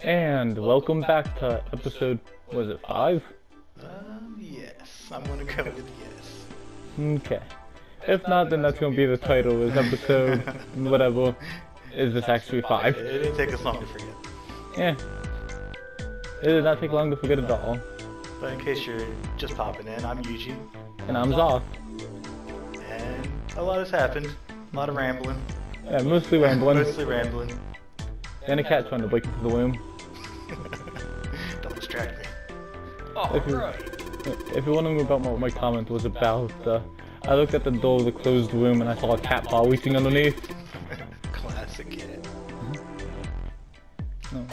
And welcome back to episode, was it 5? Yes. I'm gonna go with yes. Okay. If not, then that's gonna be the title, is episode, whatever, is this actually 5? It didn't take us long to forget. Yeah. It did not take long to forget at all. But in case you're just popping in, I'm Yjui. And I'm Zoth. And a lot has happened. A lot of rambling. Yeah, mostly rambling. Mostly rambling. And a cat trying to break into the womb. Don't distract me. If you're wondering about what my comment was about, I looked at the door of the closed room and I saw a cat paw reaching underneath. Classic cat. No.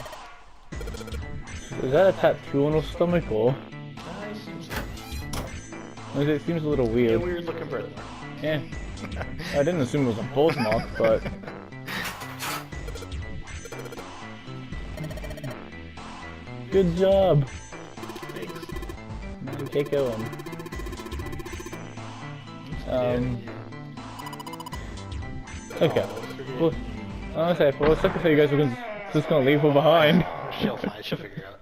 Is that a tattoo on her stomach or? It seems a little Yeah, weird. weird looking birthmark. Yeah. I didn't assume it was a birthmark, but... Good job! Thanks. Now get going. Okay. Well, honestly, for a second I thought you guys were just gonna leave her behind. She'll find. She'll figure it out.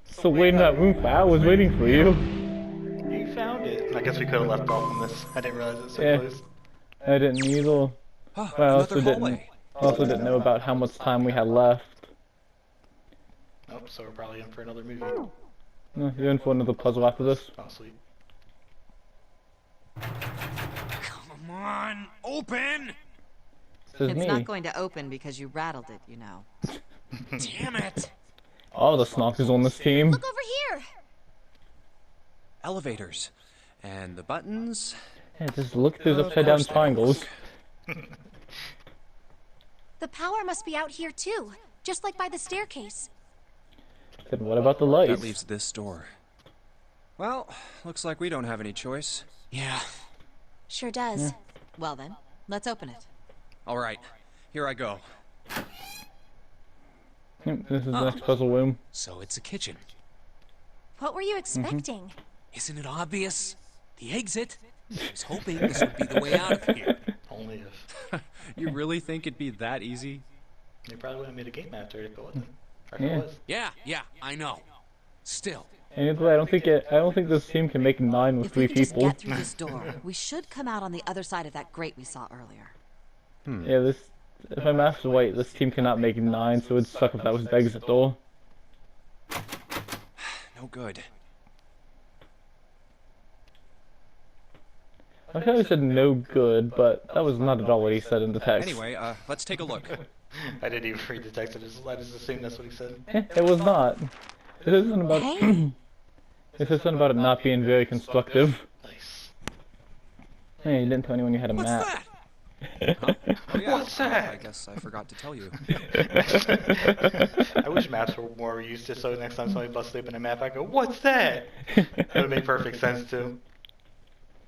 So waiting in that room for hours waiting for you. You found it. I guess we could have left off on this. I didn't realize it's so Yeah. close. I didn't either. But I also didn't know about how much time we had left. Oh, so we're probably in for another movie. No, you're in for another puzzle after this. Oh, sweet. Come on, open! This is It's me. not going to open because you rattled it, you know. Damn it! All the snockers on this team. Look over here! Elevators. And the buttons. Yeah, just look through the upside down triangles. The power must be out here too, just like by the staircase. Then what about the That lights? leaves this door. Well, looks like we don't have any choice. Yeah. Sure does. Well then, let's open it. Alright, here I go. Yep, this is the next puzzle room. So it's a kitchen. What were you expecting? Isn't it obvious? The exit. I was hoping this would be the way out of here. Only if. You really think it'd be that easy? They probably would have made a game after it, but wasn't. Or Yeah. it was. Yeah, I know. Still. And either way, I don't think this team can make 9 with If we 3 could just people. get through this door, we should come out on the other side of that grate we saw earlier. Yeah, this. If my math's right, this team cannot make 9, so it'd suck if that was the exit door. No good. I thought he said no good, but that was not at all what he said in the text. Anyway, let's take a look. I didn't even read the text. I just assumed that's what he said. It was not. It isn't about. Hey, It says something about it not being very constructive. Nice. Hey, you didn't tell anyone you had a What's map. that? Huh? Oh, yeah. What's that? I guess I forgot to tell you. I wish maps were more used to, so next time somebody busts open a map, I go, "What's that?" That would make perfect sense too.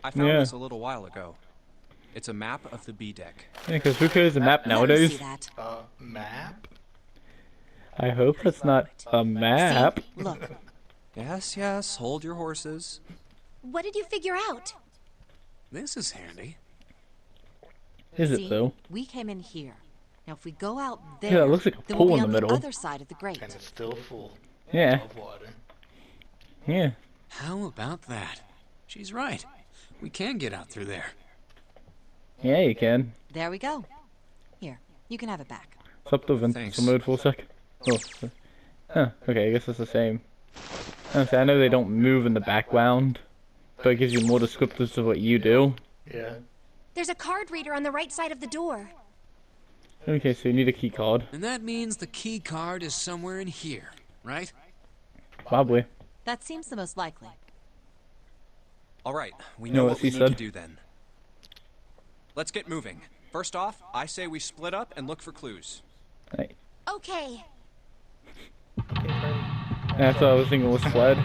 I found Yeah. this a little while ago. It's a map of the B deck. Yeah, because who cares a map Let me nowadays? see that. Map? I hope it's not a map. See? Look, Yes, hold your horses. what did you figure out? This is handy. Is it see? though? We came in here. Now if we go out Yeah, there, it looks like a then pool we'll be in the on middle. the other side of the grate. And it's still full Yeah, of water. yeah. How about that? She's right. We can get out through there. Yeah, you can. There we go. Here, you can have it back. It's up to Thanks. Vincent mode for a sec. Oh. Huh, okay, I guess it's the same. Honestly, I know they don't move in the background, but it gives you more descriptors of what you do. Yeah. There's a card reader on the right side of the door. Okay, so you need a key card. And that means the key card is somewhere in here, right? Probably. That seems the most likely. All right, we know know what what we she need to said? do then. Let's get moving. First off, I say we split up and look for clues. Right. Okay. That's what I was thinking was fled.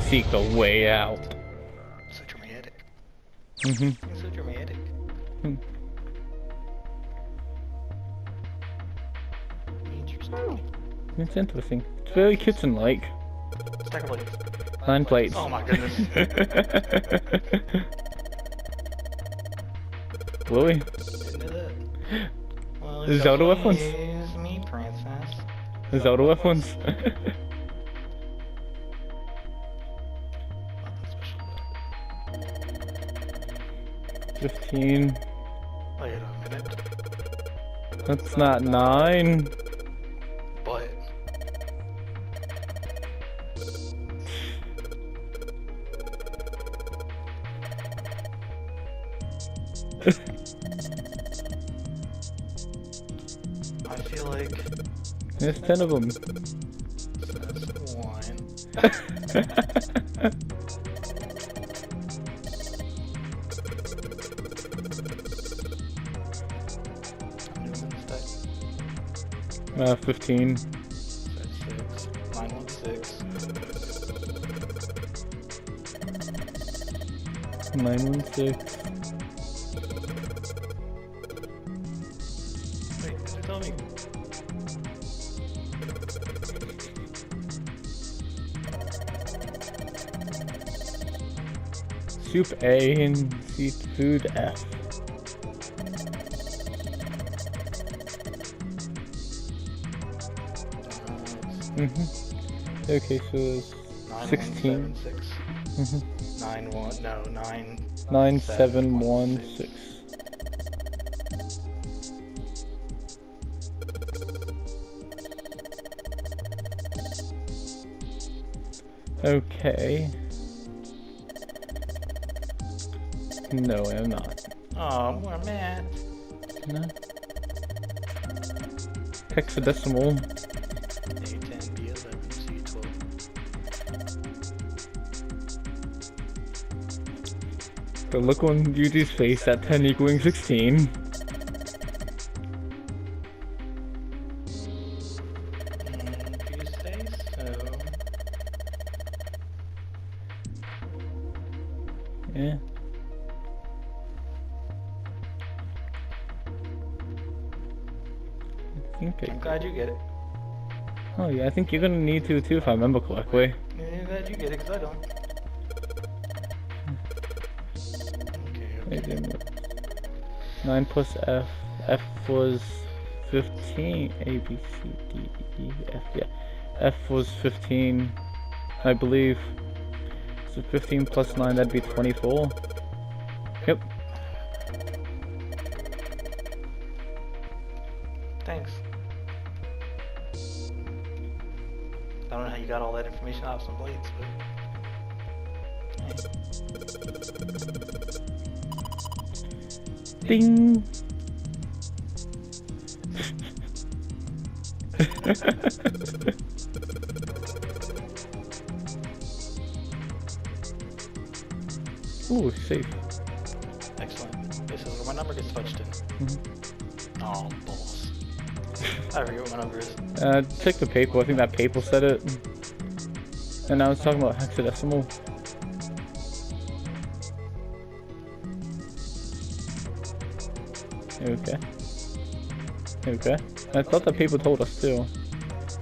Seek the way out. So dramatic. Mm-hmm. So dramatic. Interesting. It's interesting. It's very kitchen-like. Stack of plates. 9 plates. Oh my goodness. Really? Didn't know that. Well, Is Zelda definitely weapons? is me, princess. Zelda weapons? Nothing special about it. 15. Wait a minute. That's not 9. But I feel like There's 10 of them. that's one. I'm using this die. 15. That's 6. Mine wants 6. 916. Wait, did you tell me? Soup A and seafood F. Okay, so it's 16. 6. 9 1. No, 9. 9716. Okay. No, I'm not. Oh, more math. No. Hexadecimal. A10, B11, C12. The look on Yuji's face at 10 equaling 16. If you say so. Yeah. I think I'm glad you get it. Oh yeah, I think you're gonna need to too if I remember correctly. Yeah, I'm glad you get it, because I don't. Okay, okay. 9 plus F. F was 15. A, B, C, D, E, F. Yeah. F was 15, I believe. So 15 plus 9, that'd be 24. Yep. Thanks. I don't know how you got all that information off some blades, but. Ding! Ooh, safe. Excellent. This is where my number gets fudged in. Oh, balls. I forget what my number is. Check the paper. I think that paper said it. And I was talking about hexadecimal. Okay. Okay. I thought that paper told us too.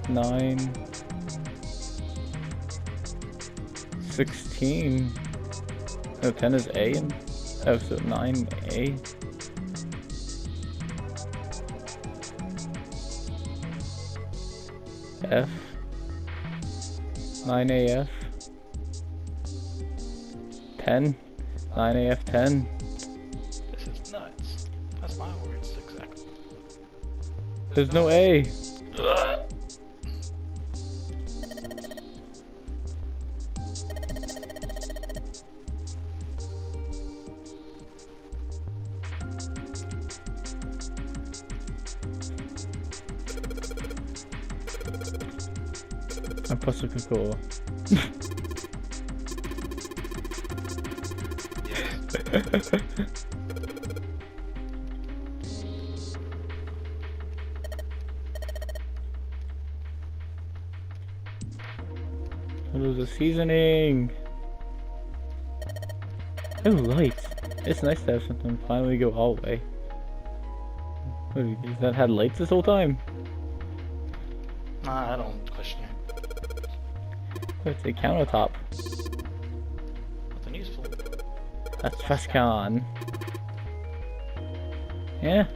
9. 16. No, 10 is A and oh, so 9A. F. 9AF. 10. 9AF 10. This is nuts. That's my words, exactly. There's no A. I'm plus a Coca-Cola. It was a seasoning. Oh, lights. It's nice to have something finally go all the way. Wait, has that had lights this whole time? Nah, I don't question it. It's a countertop. Nothing useful. That's Fescon. Yeah.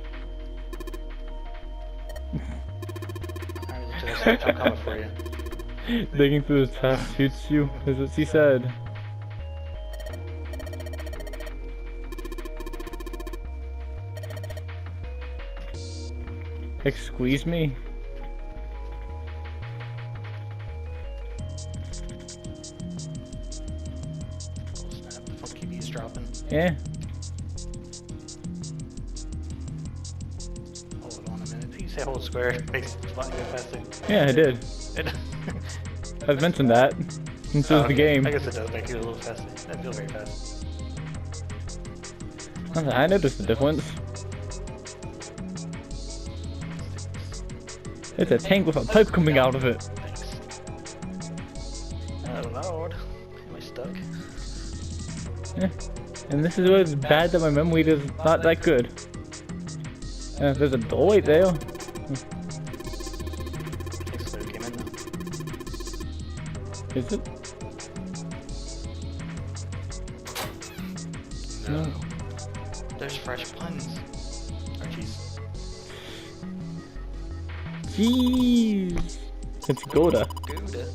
I'm coming for you. Digging through the trash suits you, is what she said. Like, squeeze me? Oh snap, the funky beat's dropping. Yeah. Hold on a minute. Did you say hold square? It makes the button go faster. Yeah, I did. I've mentioned that. Since it was the game. I guess it does make it a little faster. That feels very fast. I noticed the difference. It's a tank with a pipe coming out of it. Thanks. Oh lord. Am I stuck? Yeah. And this is where it's bad that my memory is not that good. There's a doorway there. Thanks for came in though. Is it? No. There's fresh puns. Archie's. Jeez. It's Goda. Gouda.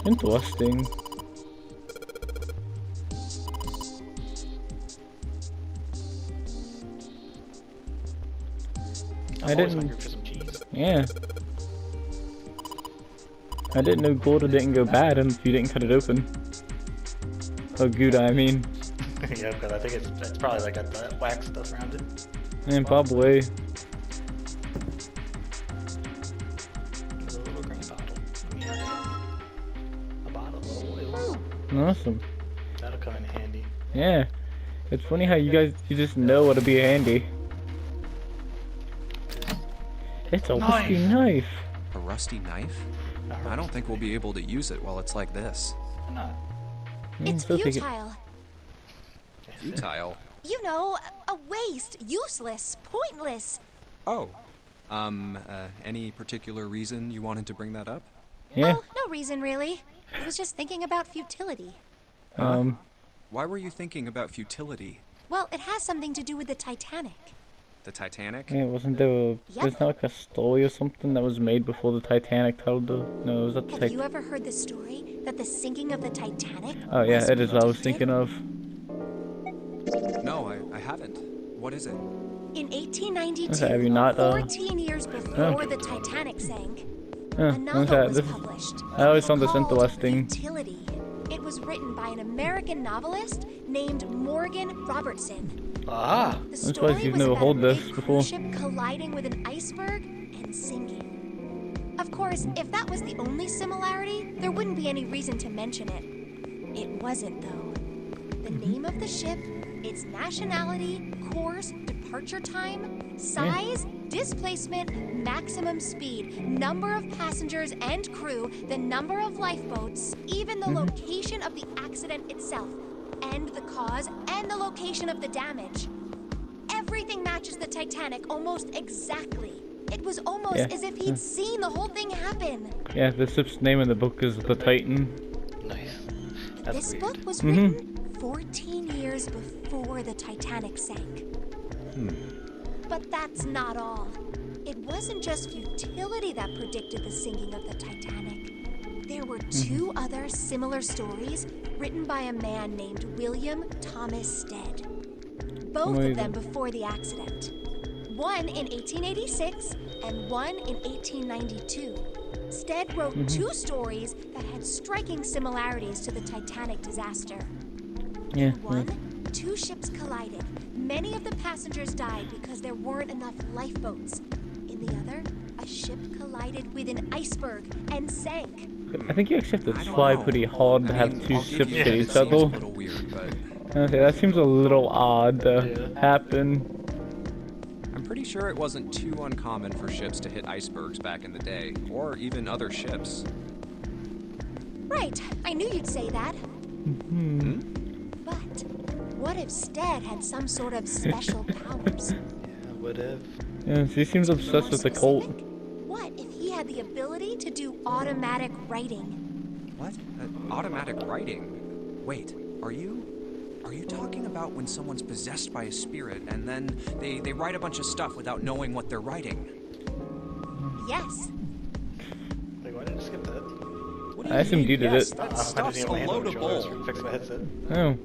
Interesting. I'm always hungry for some cheese. Yeah. I didn't know Gouda didn't go bad if you didn't cut it open. Oh, Gouda, I mean. Yeah, because I think it's probably like got the wax stuff around it. And probably. There's a little green bottle. Yeah. A bottle of oil. Awesome. That'll come in handy. Yeah. It's funny how you just know what'll be handy. It's a rusty knife. A rusty knife? I don't think we'll be able to use it while it's like this. Why not? It's still think futile. Futile. You know, a waste, useless, pointless. Oh. Any particular reason you wanted to bring that up? Yeah. Oh, no reason really. I was just thinking about futility. Why were you thinking about futility? Well, it has something to do with the Titanic. The Titanic? Yeah, wasn't there Yep. there's not like a story or something that was made before the Titanic told the no, it was that the Have you ever heard the story that the sinking of the Titanic Oh yeah, was it is what I was predicted? thinking of. No, I haven't. What is it? In 1892, Okay, have you not, 14 years before the Titanic sank, a okay, novel was this- published. I always found this called interesting. Futility. It was written by an American novelist named Morgan Robertson. Ah! The why story you've was never about hold a this big before. cruise ship colliding with an iceberg and sinking. Of course, if that was the only similarity, there wouldn't be any reason to mention it. It wasn't, though. The name of the ship, its nationality, course, departure time, size, displacement, maximum speed, number of passengers and crew, the number of lifeboats, even the location of the accident itself, and the cause and the location of the damage. Everything matches the Titanic almost exactly. It was almost Yeah. as if he'd seen the whole thing happen. Yeah, the ship's name in the book is the Titan. Nice. That's This weird. book was written 14 years before the Titanic sank. But that's not all. It wasn't just futility that predicted the sinking of the Titanic. There were two other similar stories written by a man named William Thomas Stead. Both of them before the accident. One in 1886 and one in 1892. Stead wrote two stories that had striking similarities to the Titanic disaster. Yeah. In one, two ships collided. Many of the passengers died because there weren't enough lifeboats. In the other, a ship collided with an iceberg and sank. I think you actually have to I don't try know. pretty hard to I have mean, two I'll give ships you hit that. It each seems other. a little weird, but Okay, that seems a little odd to happen. I'm pretty sure it wasn't too uncommon for ships to hit icebergs back in the day, or even other ships. Right, I knew you'd say that. But what if Stead had some sort of special powers? Yeah, what if? Yeah, she seems obsessed with the cult. Specific? What if he had the ability to do automatic writing? What? Automatic writing? Wait, are you Are you talking about when someone's possessed by a spirit and then they write a bunch of stuff without knowing what they're writing? Yes. Wait, why did I skip that? What do I assumed you did Yes, it. that I stuff's didn't a even load handle of controllers. bull. Fix my headset. Oh.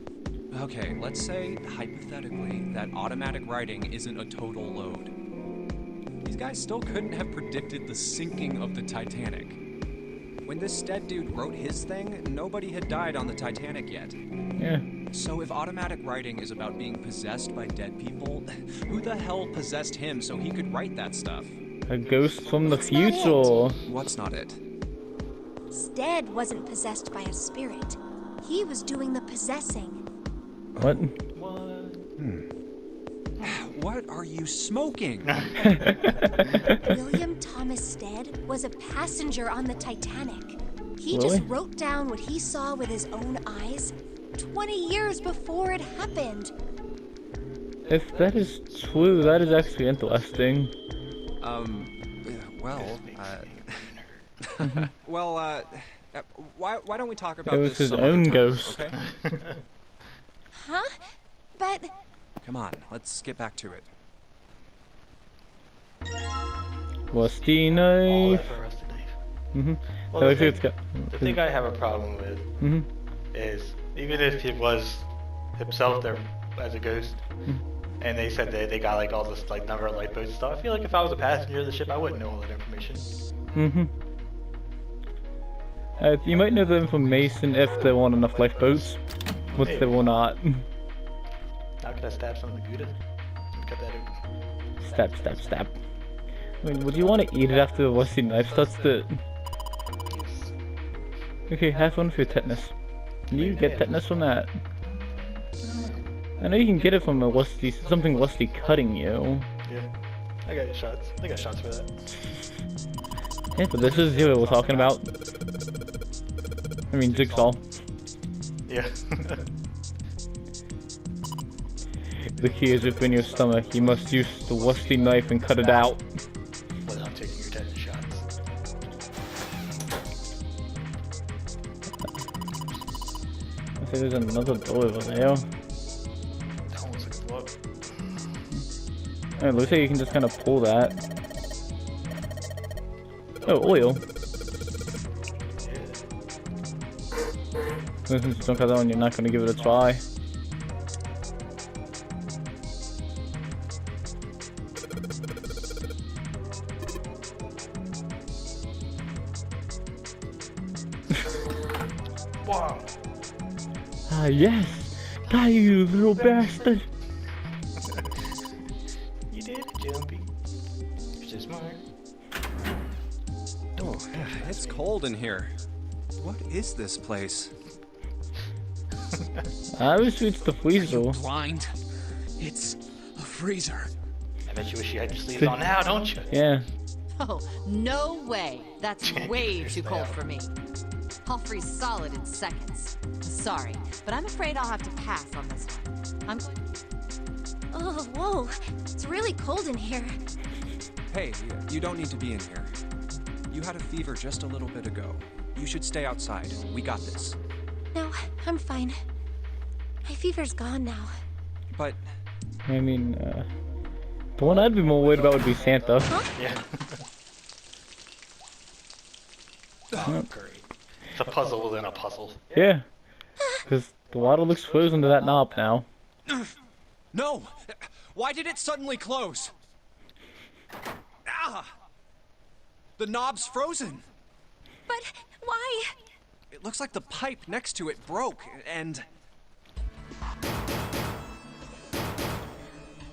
Okay, let's say, hypothetically, that automatic writing isn't a total load. These guys still couldn't have predicted the sinking of the Titanic. When this dead dude wrote his thing, nobody had died on the Titanic yet. Yeah. So if automatic writing is about being possessed by dead people, who the hell possessed him so he could write that stuff? A ghost from the That's not future. What's not it? Stead wasn't possessed by a spirit. He was doing the possessing. What? What? What are you smoking? William Thomas Stead was a passenger on the Titanic. He Really? just wrote down what he saw with his own eyes 20 years before it happened. If that is true, that is actually interesting. Why don't we talk about It was this his some other own time, ghost. okay? Huh? But Come on, let's get back to it. Rusty All knife. that for a rusty knife. Mm-hmm. Well, So the I think thing- it's got. The thing I have a problem with Mm-hmm. is, even if it was himself there as a ghost, and they said that they got like all this like number of lifeboats and stuff, I feel like if I was a passenger of the ship, I wouldn't know all that information. Mm-hmm. You might know the information if there weren't enough lifeboats, but there were not. How could I stab someone in the Gouda? Cut that open. Stab, stab, stab. I mean, would you want to eat it after the rusty knife starts to... Okay, have fun with your tetanus. You get tetanus from that. I know you can get it from a rusty, something rusty cutting you. Yeah. I got shots. I got shots for that. Yeah, but this is what we're talking about. I mean, Jigsaw. Yeah. The key is within your stomach. You must use the rusty knife and cut it out. Without taking your tetanus shots. I think there's another door over there. That one looks like a book. It looks like you can just kind of pull that. Oh, oil. Since you don't cut that one, you're not going to give it a try. Wow. Ah, yes! Die, you little bastard! You did it, Jumpy. You're so smart. Oh, it's cold in here. What is this place? I was reached the freezer. Blind. It's a freezer. I bet you wish you had your sleeves on now, don't you? Yeah. Oh, no way. That's way You're too cold stale. for me. I'll freeze solid in seconds. Sorry, but I'm afraid I'll have to pass on this one. oh, whoa, it's really cold in here. Hey, you don't need to be in here. You had a fever just a little bit ago. You should stay outside. We got this. No, I'm fine. My fever's gone now. But I mean, the one I'd be more worried about would be Santa. Yeah. Oh, great. It's a puzzle within a puzzle. Yeah. Because the water looks frozen to that knob now. no! Why did it suddenly close? Ah! The knob's frozen. But why? It looks like the pipe next to it broke, and...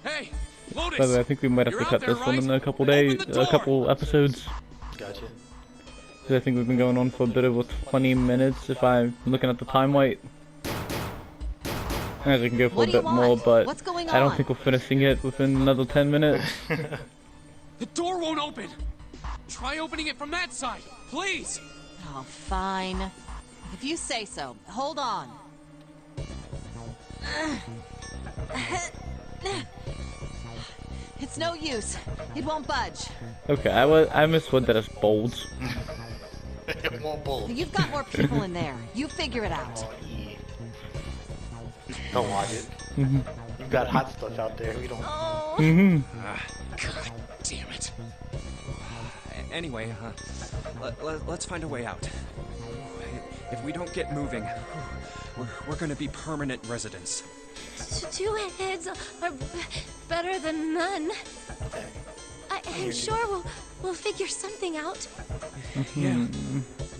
Hey, Lotus! By the way, I think we might have You're to out cut there, this one right? in a couple Open days, the door! a couple episodes. Gotcha. 'Cause I think we've been going on for a bit over 20 minutes if I'm looking at the time right. As we can go for What a do you bit more, want? but What's going I don't on? think we're finishing it within another 10 minutes. The door won't open. Try opening it from that side, please. Oh, fine. If you say so. Hold on. It's no use. It won't budge. Okay, I misread that as bold. It won't bulge. You've got more people in there. You figure it out. Oh, yeah. Don't watch it. You've got hot stuff out there. We don't. Oh. God damn it. Anyway, let's find a way out. If we don't get moving, we're gonna be permanent residents. Two heads are better than none. I'm sure we'll figure something out. Yeah,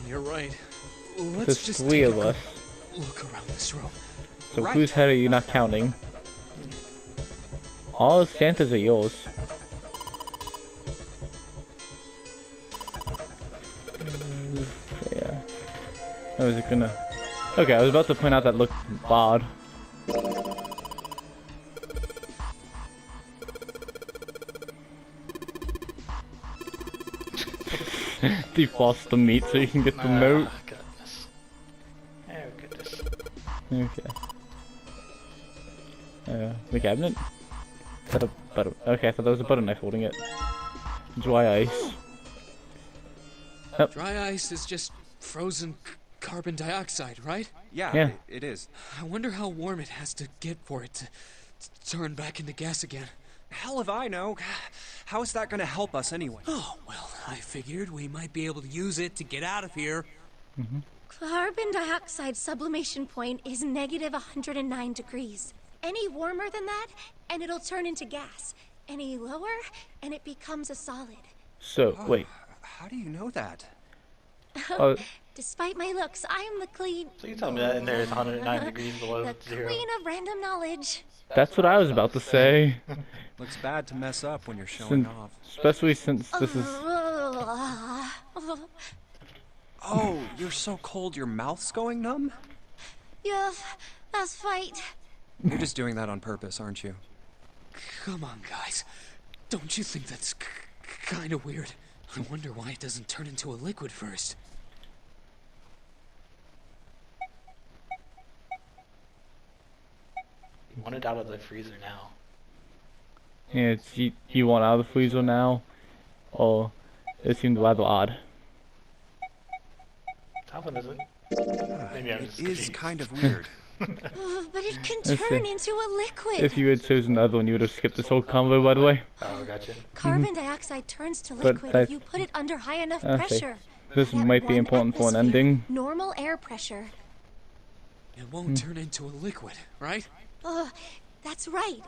you're right. Let's There's just three take of a us. look around this room. So Right. whose head are you not counting? All Santas are yours. Yeah. I was gonna. Okay, I was about to point out that looked odd. Defrost the meat so you can get the note. Goodness. Oh, goodness. Okay. The cabinet? Is that a butter? Okay, I thought that was a butter knife holding it. Dry ice. Dry ice is just frozen carbon dioxide, right? Yeah, it is. I wonder how warm it has to get for it to turn back into gas again. Hell if I know. How is that gonna help us anyway? Oh, well, I figured we might be able to use it to get out of here. Carbon dioxide sublimation point is negative 109 degrees. Any warmer than that, and it'll turn into gas. Any lower, and it becomes a solid. So, wait. How do you know that? Oh, Despite my looks, I'm the clean... So you tell me that in there is 109 degrees below the zero. queen of random knowledge. that's what I was about to say. Looks bad to mess up when you're showing Since, off. especially since this is... Oh, you're so cold your mouth's going numb? Yeah, that's fight. You're just doing that on purpose, aren't you? Come on, guys. Don't you think that's kind of weird? I wonder why it doesn't turn into a liquid first. You want it out of the freezer now. Yeah, it's, you want out of the freezer now? Or it seemed rather odd. How often is it? Maybe I'm just It is confused. kind of weird. But it can Let's turn see. into a liquid. If you had chosen the other one, you would have skipped this whole convo, by the way. Oh, gotcha. Carbon dioxide turns to But liquid I- if you put it under high enough Okay. pressure. This At might be 1 important for an atmosphere, ending. Normal air pressure. It won't turn into a liquid, right? That's right.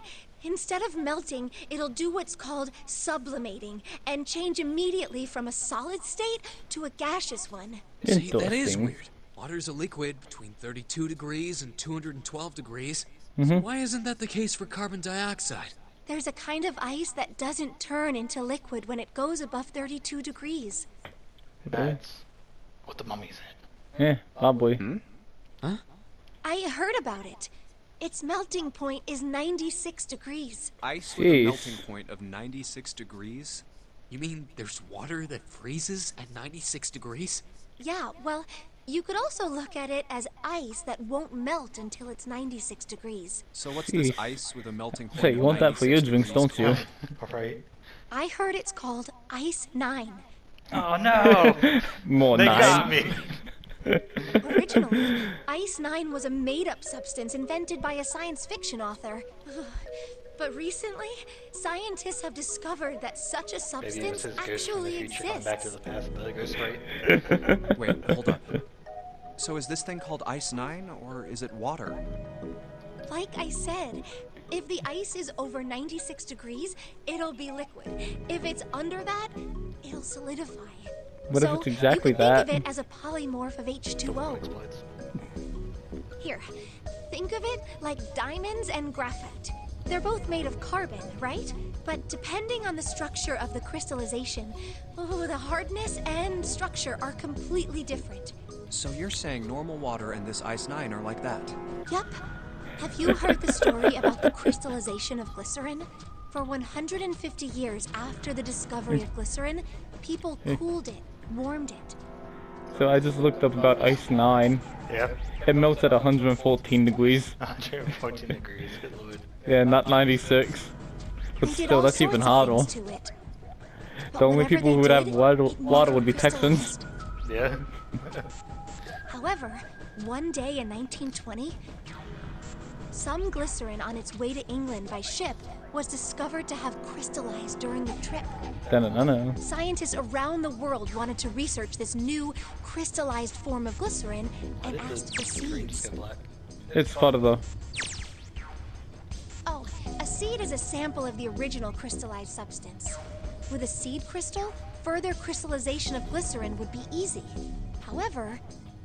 Instead of melting, it'll do what's called sublimating and change immediately from a solid state to a gaseous one. See, that is Interesting. weird. Water's a liquid between 32 degrees and 212 degrees. Mm-hmm. So why isn't that the case for carbon dioxide? There's a kind of ice that doesn't turn into liquid when it goes above 32 degrees. That's what the mummy said. Yeah, probably. I heard about it. Its melting point is 96 degrees. Ice with a Jeez. melting point of 96 degrees? You mean there's water that freezes at 96 degrees? Yeah, well, you could also look at it as ice that won't melt until it's 96 degrees. So what's this Jeez. ice with a melting point Say, of you want that for your 96 drinks, degrees don't you? called? Right? I heard it's called Ice 9. Oh no! More They nine. got me. Originally, Ice 9 was a made-up substance invented by a science fiction author. But recently, scientists have discovered that such a Maybe it was substance his ghost from the actually future coming back to exists. the past, the ghost right? Wait, hold up. So is this thing called Ice 9, or is it water? Like I said, if the ice is over 96 degrees, it'll be liquid. If it's under that, it'll solidify. What if So it's exactly you could that? think of it as a polymorph of H2O. Explodes. Here, think of it like diamonds and graphite. They're both made of carbon, right? But depending on the structure of the crystallization, the hardness and structure are completely different. So you're saying normal water and this Ice 9 are like that? Yup. Have you heard the story about the crystallization of glycerin? For 150 years after the discovery of glycerin, people cooled it, warmed it. So I just looked up about Ice 9. Yep. It melts at 114 degrees. 114 degrees. Good lord. Yeah, not 96. But They did still, all that's even sorts of harder. things to it. But The only whenever people they who would have did, water it would never be Texans. crystallized. Yeah. However, one day in 1920, some glycerin on its way to England by ship was discovered to have crystallized during the trip. Dun-dun-dun-dun. Scientists around the world wanted to research this new crystallized form of glycerin and Why did asked for the green just seeds. go black? It's part of the. Oh, a seed is a sample of the original crystallized substance. With a seed crystal, further crystallization of glycerin would be easy. However,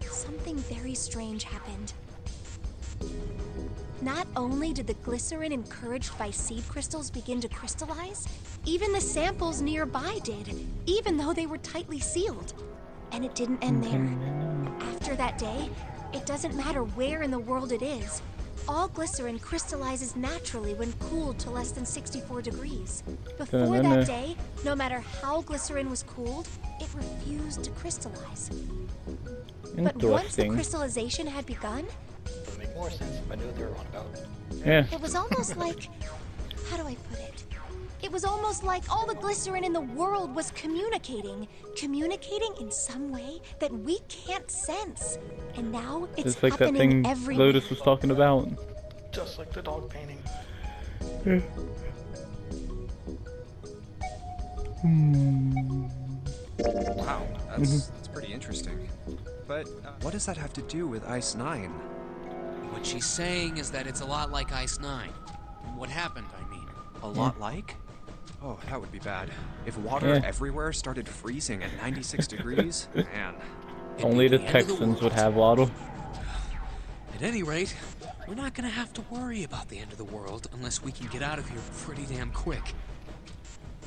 something very strange happened. Not only did the glycerin encouraged by seed crystals begin to crystallize, even the samples nearby did, even though they were tightly sealed. And it didn't end there. After that day, it doesn't matter where in the world it is. All glycerin crystallizes naturally when cooled to less than 64 degrees. Before that day, no matter how glycerin was cooled, it refused to crystallize. But once the Interesting. crystallization had begun, It would make more sense if I knew what they were on about. Yeah. it was almost like, how do I put it? It was almost like all the glycerin in the world was communicating in some way that we can't sense. And now it's It's like that happening thing everywhere. Lotus was talking about. Just like the dog painting. Wow, that's pretty interesting. But what does that have to do with Ice 9? What she's saying is that it's a lot like Ice 9. What happened, I mean. A lot like? Oh, that would be bad. If water Yeah. everywhere started freezing at 96 degrees, man. It'd Only be the end of the Texans would world. have water. At any rate, we're not gonna have to worry about the end of the world unless we can get out of here pretty damn quick.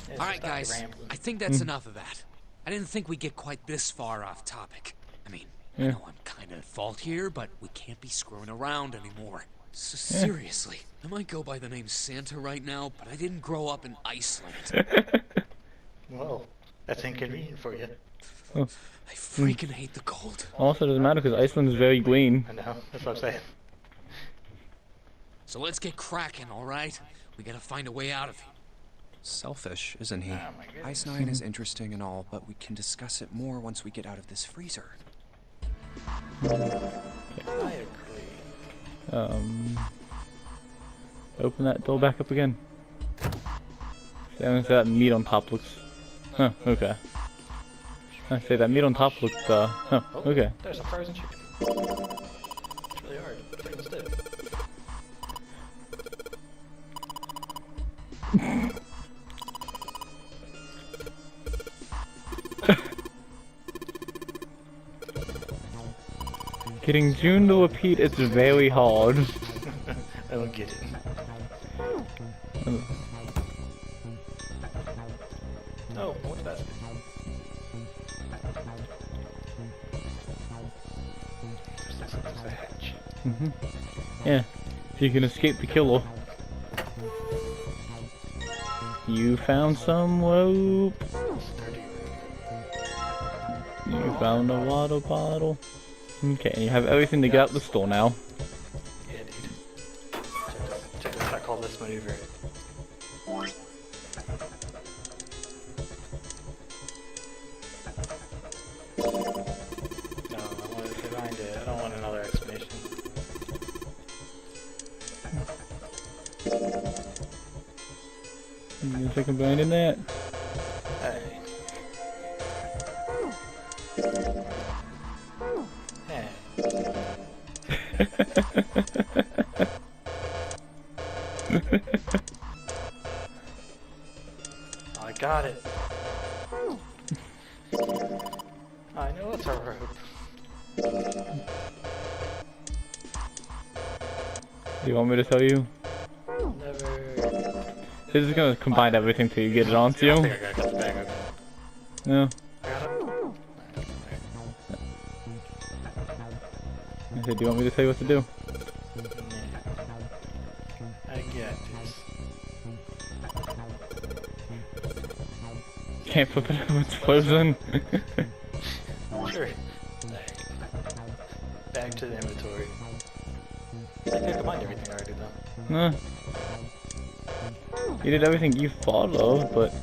Yeah, All right, stop the guys, rambling. I think that's enough of that. I didn't think we'd get quite this far off topic. I mean, I know I'm kind of at fault here, but we can't be screwing around anymore. So seriously, I might go by the name Santa right now, but I didn't grow up in Iceland. Well, that's inconvenient for you. I freaking hate the cold. Also, doesn't matter because Iceland is very green. I know, that's what I'm saying. So let's get cracking, all right? We gotta find a way out of here. Selfish, isn't he? Oh my goodness. Ice 9 is interesting and all, but we can discuss it more once we get out of this freezer. I agree. Open that door back up again. See, I say that meat on top looks. Huh. Okay. I say that meat on top looked. Huh. Oh, Okay. there's some frozen chicken. It's really hard. Chicken stiff. Getting June to repeat it's very hard. I don't get it. Oh, what's that? There's a hatch. Yeah. If you can escape the killer. You found some rope. Sturdy. You found a water bottle. Okay, and you have everything to get out the store now. Yeah, dude. Check this. I call this maneuver. No, I wanted to find it. I don't want another explanation. You guess I can find in that. Hey. Hey. I got it. I know it's a rope. Do you want me to tell you? Never. This is gonna combine everything till you get it onto I you. think I gotta cut the bag open. No. I got it. I said, do you want me to tell you what to do? I get this. Can't flip it when it's frozen. Sure. Back to the inventory. I think I combined everything already though. No. You did everything you thought of, but...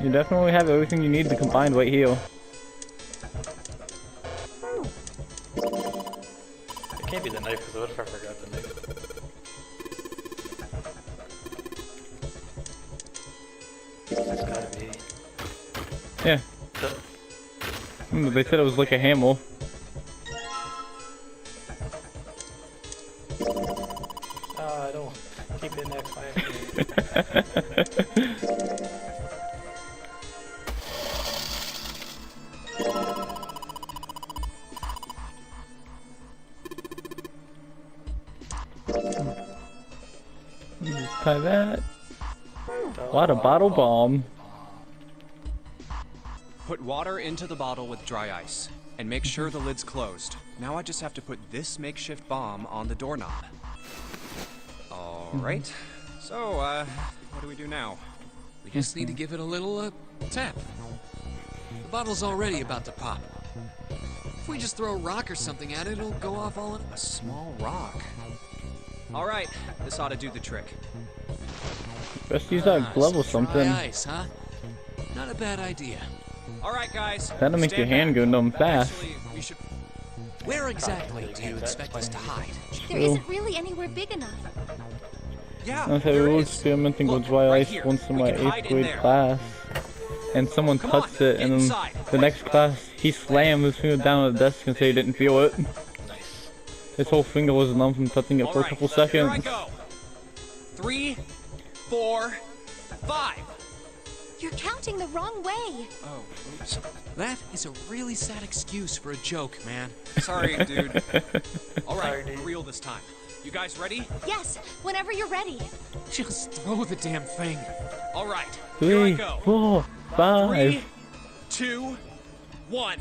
you definitely have everything you need to combine right here. It can't be the knife knife because what if I forgot the knife? It's gotta be. Yeah. They said it was like a hammer. I don't keep it next time. Try that. Water bottle bomb. Put water into the bottle with dry ice, and make sure the lid's closed. Now I just have to put this makeshift bomb on the doorknob. Alright, so, what do we do now? We just need to give it a little, tap. The bottle's already about to pop. If we just throw a rock or something at it, it'll go off all in A small rock. Alright, this ought to do the trick. Best use that glove or something. Dry ice, huh? Not a bad idea. Alright, guys. That'll make your hand go numb fast. Actually, we should... Where exactly do you expect us to hide? There isn't really anywhere big enough. Yeah, I there was is. experimenting with Look, dry right ice here. once in We my can hide 8th in grade there. class. And someone Come touched on, it, and then inside. the next class, he slammed his finger down on the desk and said he didn't feel it. Nice. His whole finger was numb from touching it for a Alright, couple here I seconds. go. 3, 4, 5. You're counting the wrong way. Oh, oops. That is a really sad excuse for a joke, man. Sorry, dude. Alright, Sorry, dude. for real this time. You guys ready? Yes, whenever you're ready. Just throw the damn thing. Alright, here I 3, go. 4, 5. 3, 2, 1.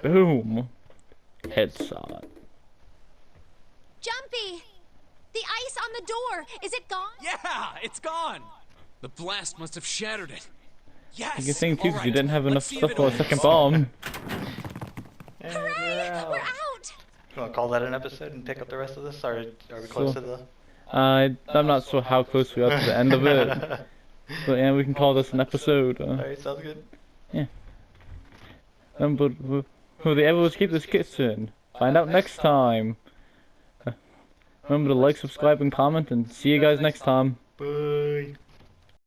Boom. Headshot. Jumpy! The ice on the door, is it gone? Yeah, it's gone. The blast must have shattered it. Yes. Good thing too, because you Alright, didn't have enough let's see if stuff for a it'll- second bomb. And Hooray! We're out! You want to call that an episode and pick up the rest of this? Or are we close So- to the... I'm not sure how close we are to the end of it. But yeah, we can call this an episode. Alright, sounds good. But will they ever escape this kitchen? Find out next time. Remember to like, subscribe, and comment, and see you guys next time. Bye.